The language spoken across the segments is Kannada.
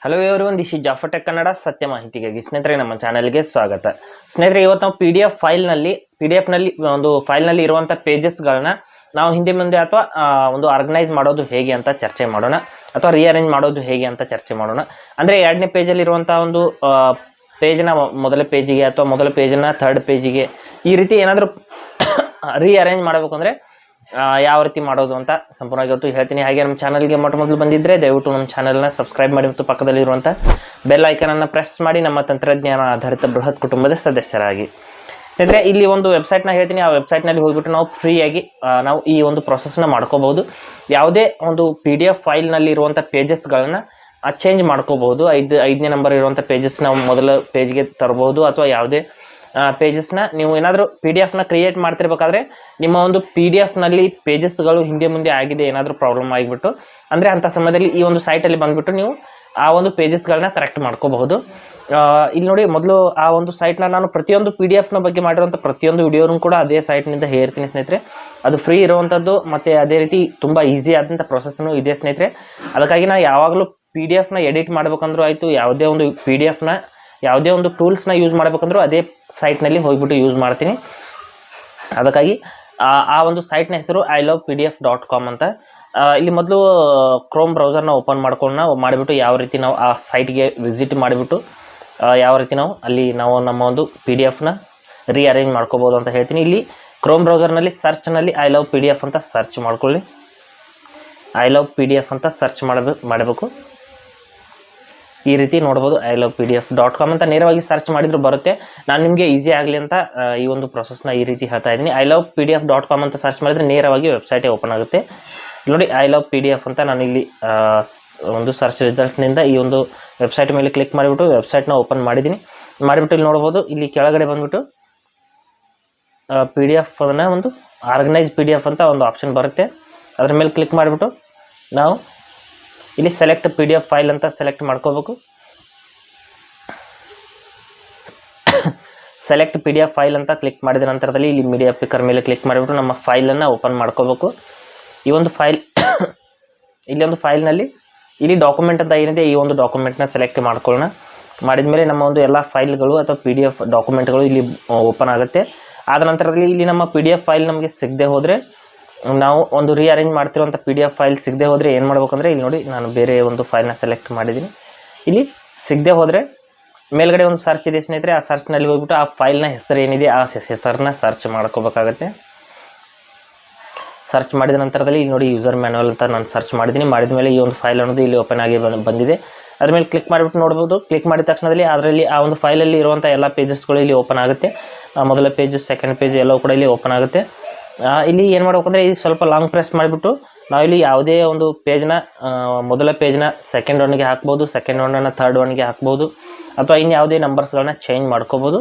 Hello everyone, this is Jafar tech Kannada ಸತ್ಯ ಮಾಹಿತಿಗಾಗಿ. ಸ್ನೇಹಿತರೆ, ನಮ್ಮ ಚಾನಲ್ಗೆ ಸ್ವಾಗತ. ಸ್ನೇಹಿತರೆ, ಇವತ್ತು ನಾವು ಪಿ ಡಿ ಎಫ್ನಲ್ಲಿ ಒಂದು ಫೈಲ್ನಲ್ಲಿ ಇರುವಂಥ ಪೇಜಸ್ಗಳನ್ನ ನಾವು ಹಿಂದೆ ಮುಂದೆ ಅಥವಾ ಒಂದು ಆರ್ಗನೈಸ್ ಮಾಡೋದು ಹೇಗೆ ಅಂತ ಚರ್ಚೆ ಮಾಡೋಣ, ಅಥವಾ ರಿಅರೇಂಜ್ ಮಾಡೋದು ಹೇಗೆ ಅಂತ ಚರ್ಚೆ ಮಾಡೋಣ. ಅಂದರೆ ಎರಡನೇ ಪೇಜಲ್ಲಿ ಇರುವಂಥ ಒಂದು ಪೇಜ್ನ ಮೊದಲ ಪೇಜಿಗೆ ಅಥವಾ ಮೊದಲ ಪೇಜನ್ನ ಥರ್ಡ್ ಪೇಜಿಗೆ ಈ ರೀತಿ ಏನಾದರೂ ರಿಅರೇಂಜ್ ಮಾಡಬೇಕು ಅಂದರೆ ಯಾವ ರೀತಿ ಮಾಡೋದು ಅಂತ ಸಂಪೂರ್ಣವಾಗಿ ಇವತ್ತು ಹೇಳ್ತೀನಿ. ಹಾಗೆ ನಮ್ಮ ಚಾನಲ್ಗೆ ಮೊದಲು ಬಂದಿದ್ದರೆ ದಯವಿಟ್ಟು ನಮ್ಮ ಚಾನಲ್ನ ಸಬ್ಸ್ಕ್ರೈಬ್ ಮಾಡಿ ಮತ್ತು ಪಕ್ಕದಲ್ಲಿರುವಂಥ ಬೆಲ್ ಐಕನನ್ನು ಪ್ರೆಸ್ ಮಾಡಿ ನಮ್ಮ ತಂತ್ರಜ್ಞಾನ ಆಧಾರಿತ ಬೃಹತ್ ಕುಟುಂಬದ ಸದಸ್ಯರಾಗಿ. ಅಂದರೆ ಇಲ್ಲಿ ಒಂದು ವೆಬ್ಸೈಟ್ನ ಹೇಳ್ತೀನಿ. ಆ ವೆಬ್ಸೈಟ್ನಲ್ಲಿ ಹೋಗ್ಬಿಟ್ಟು ನಾವು ಫ್ರೀಯಾಗಿ ನಾವು ಈ ಒಂದು ಪ್ರೊಸೆಸ್ನ ಮಾಡ್ಕೋಬಹುದು. ಯಾವುದೇ ಒಂದು PDF ಫೈಲ್ನಲ್ಲಿ ಇರುವಂಥ ಪೇಜಸ್ಗಳನ್ನ ಚೇಂಜ್ ಮಾಡ್ಕೋಬಹುದು. ಐದನೇ ನಂಬರ್ ಇರುವಂಥ ಪೇಜಸ್ ನಾವು ಮೊದಲ ಪೇಜ್ಗೆ ತರಬಹುದು, ಅಥವಾ ಯಾವುದೇ ಪೇಜಸ್ನ ನೀವು ಏನಾದರೂ PDF ಕ್ರಿಯೇಟ್ ಮಾಡ್ತಿರ್ಬೇಕಾದ್ರೆ ನಿಮ್ಮ ಒಂದು PDF ಪೇಜಸ್ಗಳು ಹಿಂದೆ ಮುಂದೆ ಆಗಿದೆ, ಏನಾದರೂ ಪ್ರಾಬ್ಲಮ್ ಆಗಿಬಿಟ್ಟು ಅಂದರೆ ಅಂಥ ಸಮಯದಲ್ಲಿ ಈ ಒಂದು ಸೈಟಲ್ಲಿ ಬಂದುಬಿಟ್ಟು ನೀವು ಆ ಒಂದು ಪೇಜಸ್ಗಳನ್ನ ಕರೆಕ್ಟ್ ಮಾಡ್ಕೋಬಹುದು. ಇಲ್ಲಿ ನೋಡಿ, ಮೊದಲು ಆ ಒಂದು ಸೈಟ್ನ ನಾನು ಪ್ರತಿಯೊಂದು PDF ಬಗ್ಗೆ ಮಾಡಿರುವಂಥ ಪ್ರತಿಯೊಂದು ವಿಡಿಯೋನೂ ಕೂಡ ಅದೇ ಸೈಟ್ನಿಂದ ಹೇಳ್ತೀನಿ ಸ್ನೇಹಿತರೆ. ಅದು ಫ್ರೀ ಇರುವಂಥದ್ದು ಮತ್ತು ಅದೇ ರೀತಿ ತುಂಬ ಈಸಿ ಆದಂಥ ಪ್ರೊಸೆಸ್ನೂ ಇದೆ ಸ್ನೇಹಿತರೆ. ಅದಕ್ಕಾಗಿ ನಾನು ಯಾವಾಗಲೂ PDF ಎಡಿಟ್ ಮಾಡ್ಬೇಕಂದ್ರೂ ಆಯಿತು, ಯಾವುದೇ ಒಂದು PDF ಯಾವುದೇ ಒಂದು ಟೂಲ್ಸ್ನ ಯೂಸ್ ಮಾಡಬೇಕಂದ್ರೂ ಅದೇ ಸೈಟ್ನಲ್ಲಿ ಹೋಗ್ಬಿಟ್ಟು ಯೂಸ್ ಮಾಡ್ತೀನಿ. ಅದಕ್ಕಾಗಿ ಆ ಒಂದು ಸೈಟ್ನ ಹೆಸರು ilovepdf.com ಅಂತ. ಇಲ್ಲಿ ಮೊದಲು ಕ್ರೋಮ್ ಬ್ರೌಸರ್ನ ಓಪನ್ ಮಾಡಿಬಿಟ್ಟು ಯಾವ ರೀತಿ ನಾವು ಆ ಸೈಟ್ಗೆ ವಿಸಿಟ್ ಮಾಡಿಬಿಟ್ಟು ಯಾವ ರೀತಿ ನಾವು ಅಲ್ಲಿ ನಮ್ಮ ಒಂದು PDF ರಿಅರೇಂಜ್ ಮಾಡ್ಕೋಬೋದು ಅಂತ ಹೇಳ್ತೀನಿ. ಇಲ್ಲಿ ಕ್ರೋಮ್ ಬ್ರೌಸರ್ನಲ್ಲಿ ಸರ್ಚ್ನಲ್ಲಿ ilovepdf ಅಂತ ಸರ್ಚ್ ಮಾಡ್ಕೊಳ್ಳಿ. ilovepdf ಅಂತ ಸರ್ಚ್ ಮಾಡಬೇಕು. ಈ ರೀತಿ ನೋಡ್ಬೋದು, ilovepdf.com ಅಂತ ನೇರವಾಗಿ ಸರ್ಚ್ ಮಾಡಿದ್ರು ಬರುತ್ತೆ. ನಾನು ನಿಮಗೆ ಈಸಿ ಆಗಲಿ ಅಂತ ಈ ಒಂದು ಪ್ರೊಸೆಸ್ನ ಈ ರೀತಿ ಹೇಳ್ತಾ ಇದ್ದೀನಿ. ilovepdf.com ಅಂತ ಸರ್ಚ್ ಮಾಡಿದರೆ ನೇರವಾಗಿ ವೆಬ್ಸೈಟೇ ಓಪನ್ ಆಗುತ್ತೆ. ನೋಡಿ, ilovepdf ಅಂತ ನಾನು ಇಲ್ಲಿ ಒಂದು ಸರ್ಚ್ ರಿಸಲ್ಟ್ನಿಂದ ಈ ಒಂದು ವೆಬ್ಸೈಟ್ ಮೇಲೆ ಕ್ಲಿಕ್ ಮಾಡಿಬಿಟ್ಟು ವೆಬ್ಸೈಟ್ನ ಓಪನ್ ಮಾಡಿದ್ದೀನಿ. ಮಾಡಿಬಿಟ್ಟು ಇಲ್ಲಿ ನೋಡ್ಬೋದು, ಇಲ್ಲಿ ಕೆಳಗಡೆ ಬಂದುಬಿಟ್ಟು PDF ಒಂದು ಆರ್ಗನೈಸ್ PDF ಅಂತ ಒಂದು ಆಪ್ಷನ್ ಬರುತ್ತೆ. ಅದ್ರ ಮೇಲೆ ಕ್ಲಿಕ್ ಮಾಡಿಬಿಟ್ಟು ನಾವು ಇಲ್ಲಿ ಸೆಲೆಕ್ಟ್ PDF ಫೈಲ್ ಅಂತ ಸೆಲೆಕ್ಟ್ ಮಾಡ್ಕೋಬೇಕು. ಸೆಲೆಕ್ಟ್ PDF ಫೈಲ್ ಅಂತ ಕ್ಲಿಕ್ ಮಾಡಿದ ನಂತರದಲ್ಲಿ ಇಲ್ಲಿ ಮೀಡಿಯಾ ಪಿಕ್ಕರ್ ಮೇಲೆ ಕ್ಲಿಕ್ ಮಾಡಿಬಿಟ್ಟು ನಮ್ಮ ಫೈಲನ್ನು ಓಪನ್ ಮಾಡ್ಕೋಬೇಕು. ಈ ಒಂದು ಫೈಲ್ ಇಲ್ಲಿ ಒಂದು ಫೈಲ್ನಲ್ಲಿ ಇಲ್ಲಿ ಡಾಕ್ಯುಮೆಂಟ್ ಅಂತ ಏನಿದೆ ಈ ಒಂದು ಡಾಕ್ಯುಮೆಂಟ್ನ ಸೆಲೆಕ್ಟ್ ಮಾಡ್ಕೊಳ್ಳೋಣ. ಮಾಡಿದ ಮೇಲೆ ನಮ್ಮ ಒಂದು ಎಲ್ಲ ಫೈಲ್ಗಳು ಅಥವಾ PDF ಡಾಕ್ಯುಮೆಂಟ್ಗಳು ಇಲ್ಲಿ ಓಪನ್ ಆಗುತ್ತೆ. ಆದ ನಂತರದಲ್ಲಿ ಇಲ್ಲಿ ನಮ್ಮ PDF ಫೈಲ್ ನಮಗೆ ಸಿಗದೆ ಹೋದರೆ, ನಾವು ಒಂದು ರಿಅರೇಂಜ್ ಮಾಡ್ತಿರುವಂಥ PDF ಫೈಲ್ ಸಿಗದೆ ಹೋದರೆ ಏನು ಮಾಡ್ಬೇಕಂದ್ರೆ, ಇಲ್ಲಿ ನೋಡಿ ನಾನು ಬೇರೆ ಒಂದು ಫೈಲ್ನ ಸೆಲೆಕ್ಟ್ ಮಾಡಿದ್ದೀನಿ. ಇಲ್ಲಿ ಸಿಗದೆ ಹೋದರೆ ಮೇಲ್ಗಡೆ ಒಂದು ಸರ್ಚ್ ಇದೆ ಸ್ನೇಹಿತರೆ. ಆ ಸರ್ಚ್ನಲ್ಲಿ ಹೋಗ್ಬಿಟ್ಟು ಆ ಫೈಲ್ನ ಹೆಸರು ಏನಿದೆ ಆ ಹೆಸರನ್ನ ಸರ್ಚ್ ಮಾಡ್ಕೋಬೇಕಾಗತ್ತೆ. ಸರ್ಚ್ ಮಾಡಿದ ನಂತರದಲ್ಲಿ ಇಲ್ಲಿ ನೋಡಿ ಯೂಸರ್ ಮ್ಯಾನ್ಯುವಲ್ ಅಂತ ನಾನು ಸರ್ಚ್ ಮಾಡಿದ್ದೀನಿ. ಮಾಡಿದ ಮೇಲೆ ಈ ಒಂದು ಫೈಲ್ ಅನ್ನೋದು ಇಲ್ಲಿ ಓಪನ್ ಆಗಿ ಬಂದಿದೆ. ಅದ್ರ ಮೇಲೆ ಕ್ಲಿಕ್ ಮಾಡಿಬಿಟ್ಟು ನೋಡ್ಬೋದು. ಕ್ಲಿಕ್ ಮಾಡಿದ ತಕ್ಷಣದಲ್ಲಿ ಅದರಲ್ಲಿ ಆ ಒಂದು ಫೈಲಲ್ಲಿ ಇರುವಂಥ ಎಲ್ಲ ಪೇಜಸ್ಗಳು ಇಲ್ಲಿ ಓಪನ್ ಆಗುತ್ತೆ. ಮೊದಲ ಪೇಜು, ಸೆಕೆಂಡ್ ಪೇಜ್ ಎಲ್ಲವೂ ಕೂಡ ಇಲ್ಲಿ ಓಪನ್ ಆಗುತ್ತೆ. ಇಲ್ಲಿ ಏನು ಮಾಡ್ಬೇಕಂದ್ರೆ, ಇದು ಸ್ವಲ್ಪ ಲಾಂಗ್ ಪ್ರೆಸ್ ಮಾಡಿಬಿಟ್ಟು ನಾವಿಲ್ಲಿ ಯಾವುದೇ ಒಂದು ಪೇಜ್ನ ಮೊದಲ ಪೇಜ್ನ ಸೆಕೆಂಡ್ ಒನ್ಗೆ ಹಾಕ್ಬೋದು, ಸೆಕೆಂಡ್ ಒನ್ನನ್ನು ಥರ್ಡ್ ಒನ್ಗೆ ಹಾಕ್ಬೋದು, ಅಥವಾ ಇನ್ನು ಯಾವುದೇ ನಂಬರ್ಸ್ಗಳನ್ನ ಚೇಂಜ್ ಮಾಡ್ಕೋಬೋದು.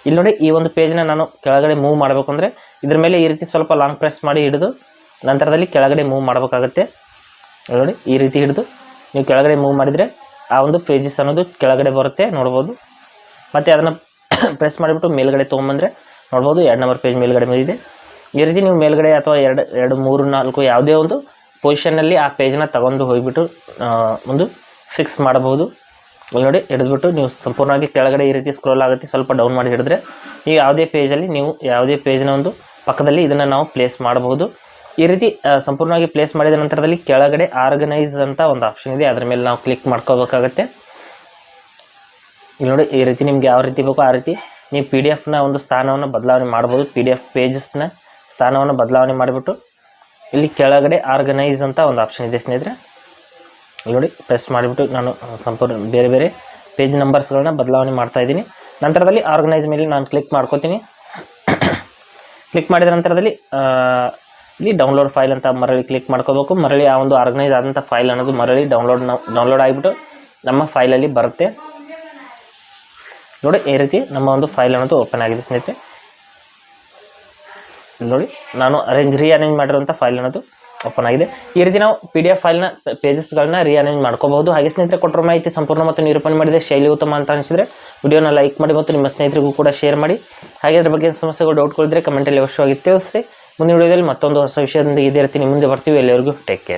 ಇಲ್ಲಿ ನೋಡಿ, ಈ ಒಂದು ಪೇಜ್ನ ನಾನು ಕೆಳಗಡೆ ಮೂವ್ ಮಾಡಬೇಕು ಅಂದರೆ ಇದ್ರ ಮೇಲೆ ಈ ರೀತಿ ಸ್ವಲ್ಪ ಲಾಂಗ್ ಪ್ರೆಸ್ ಮಾಡಿ ಹಿಡಿದು ನಂತರದಲ್ಲಿ ಕೆಳಗಡೆ ಮೂವ್ ಮಾಡಬೇಕಾಗುತ್ತೆ. ನೋಡಿ, ಈ ರೀತಿ ಹಿಡಿದು ನೀವು ಕೆಳಗಡೆ ಮೂವ್ ಮಾಡಿದರೆ ಆ ಒಂದು ಪೇಜಸ್ ಅನ್ನೋದು ಕೆಳಗಡೆ ಬರುತ್ತೆ, ನೋಡ್ಬೋದು. ಮತ್ತು ಅದನ್ನು ಪ್ರೆಸ್ ಮಾಡಿಬಿಟ್ಟು ಮೇಲ್ಗಡೆ ತೊಗೊಂಬಂದರೆ ನೋಡ್ಬೋದು 2 ನಂಬರ್ ಪೇಜ್ ಮೇಲ್ಗಡೆ ಬಂದಿದೆ. ಈ ರೀತಿ ನೀವು ಮೇಲ್ಗಡೆ ಅಥವಾ 2, 3, 4 ಯಾವುದೇ ಒಂದು ಪೊಸಿಷನ್ನಲ್ಲಿ ಆ ಪೇಜ್ನ ತಗೊಂಡು ಹೋಗಿಬಿಟ್ಟು ಒಂದು ಫಿಕ್ಸ್ ಮಾಡಬಹುದು. ಇಲ್ಲಿ ನೋಡಿ, ಹಿಡಿದ್ಬಿಟ್ಟು ನೀವು ಸಂಪೂರ್ಣವಾಗಿ ಕೆಳಗಡೆ ಈ ರೀತಿ ಸ್ಕ್ರೋಲ್ ಆಗುತ್ತೆ. ಸ್ವಲ್ಪ ಡೌನ್ ಮಾಡಿ ಹಿಡಿದ್ರೆ ನೀವು ಯಾವುದೇ ಪೇಜಲ್ಲಿ ನೀವು ಯಾವುದೇ ಪೇಜ್ನ ಒಂದು ಪಕ್ಕದಲ್ಲಿ ಇದನ್ನು ನಾವು ಪ್ಲೇಸ್ ಮಾಡಬಹುದು. ಈ ರೀತಿ ಸಂಪೂರ್ಣವಾಗಿ ಪ್ಲೇಸ್ ಮಾಡಿದ ನಂತರದಲ್ಲಿ ಕೆಳಗಡೆ ಆರ್ಗನೈಸ್ ಅಂತ ಒಂದು ಆಪ್ಷನ್ ಇದೆ, ಅದರ ಮೇಲೆ ನಾವು ಕ್ಲಿಕ್ ಮಾಡ್ಕೋಬೇಕಾಗತ್ತೆ. ಇಲ್ಲಿ ನೋಡಿ, ಈ ರೀತಿ ನಿಮ್ಗೆ ಯಾವ ರೀತಿ ಬೇಕೋ ಆ ರೀತಿ ನೀವು PDF ಒಂದು ಸ್ಥಾನವನ್ನು ಬದಲಾವಣೆ ಮಾಡ್ಬೋದು. PDF ಪೇಜಸ್ನ ಸ್ಥಾನವನ್ನು ಬದಲಾವಣೆ ಮಾಡಿಬಿಟ್ಟು ಇಲ್ಲಿ ಕೆಳಗಡೆ ಆರ್ಗನೈಸ್ ಅಂತ ಒಂದು ಆಪ್ಷನ್ ಇದೆ ಸ್ನೇಹಿತರೆ. ಇಲ್ಲಿ ನೋಡಿ, ಪ್ರೆಸ್ ಮಾಡಿಬಿಟ್ಟು ನಾನು ಸಂಪೂರ್ಣ ಬೇರೆ ಬೇರೆ ಪೇಜ್ ನಂಬರ್ಸ್ಗಳನ್ನ ಬದಲಾವಣೆ ಮಾಡ್ತಾಯಿದ್ದೀನಿ. ನಂತರದಲ್ಲಿ ಆರ್ಗನೈಸ್ ಮೇಲೆ ನಾನು ಕ್ಲಿಕ್ ಮಾಡ್ಕೋತೀನಿ. ಕ್ಲಿಕ್ ಮಾಡಿದ ನಂತರದಲ್ಲಿ ಇಲ್ಲಿ ಡೌನ್ಲೋಡ್ ಫೈಲ್ ಅಂತ ಮರಳಿ ಕ್ಲಿಕ್ ಮಾಡ್ಕೋಬೇಕು. ಮರಳಿ ಆ ಒಂದು ಆರ್ಗನೈಸ್ ಆದಂಥ ಫೈಲ್ ಅನ್ನೋದು ಮರಳಿ ಡೌನ್ಲೋಡ್ ಆಗಿಬಿಟ್ಟು ನಮ್ಮ ಫೈಲಲ್ಲಿ ಬರುತ್ತೆ. ನೋಡಿ, ಈ ರೀತಿ ನಮ್ಮ ಒಂದು ಫೈಲ್ ಅನ್ನೋದು ಓಪನ್ ಆಗಿದೆ ಸ್ನೇಹಿತರೆ. ನೋಡಿ, ನಾನು ರಿಅರೇಂಜ್ ಮಾಡಿರುವಂಥ ಫೈಲ್ ಅನ್ನೋದು ಓಪನ್ ಆಗಿದೆ. ಈ ರೀತಿ ನಾವು PDF ಫೈಲ್ನ ಪೇಜಸ್ಗಳನ್ನ ರಿಅರೇಂಜ್ ಮಾಡ್ಕೋಬಹುದು. ಹಾಗೆ ಸ್ನೇಹಿತರೆ, ಕೊಟ್ಟಿರೋ ಮಾಹಿತಿ ಸಂಪೂರ್ಣ ಮತ್ತು ನಿರೂಪಣೆ ಮಾಡಿದೆ ಶೈಲಿ ಉತ್ತಮ ಅಂತ ಅನಿಸಿದರೆ ವಿಡಿಯೋನ ಲೈಕ್ ಮಾಡಿ ಮತ್ತು ನಿಮ್ಮ ಸ್ನೇಹಿತರಿಗೂ ಕೂಡ ಶೇರ್ ಮಾಡಿ. ಹಾಗೆ ಅದ್ರ ಬಗ್ಗೆ ಸಮಸ್ಯೆಗಳು ಡೌಟ್ಗಳಿದ್ರೆ ಕಮೆಂಟಲ್ಲಿ ಅವಶ್ಯವಾಗಿ ತಿಳಿಸಿ. ಮುಂದಿನ ವಿಡಿಯೋದಲ್ಲಿ ಮತ್ತೊಂದು ಹೊಸ ವಿಷಯದೊಂದಿಗೆ ಇದೇ ರೀತಿ ನಿಮ್ಮ ಮುಂದೆ ಬರ್ತೀವಿ. ಎಲ್ಲರಿಗೂ ಟೇಕ್ ಕೇರ್.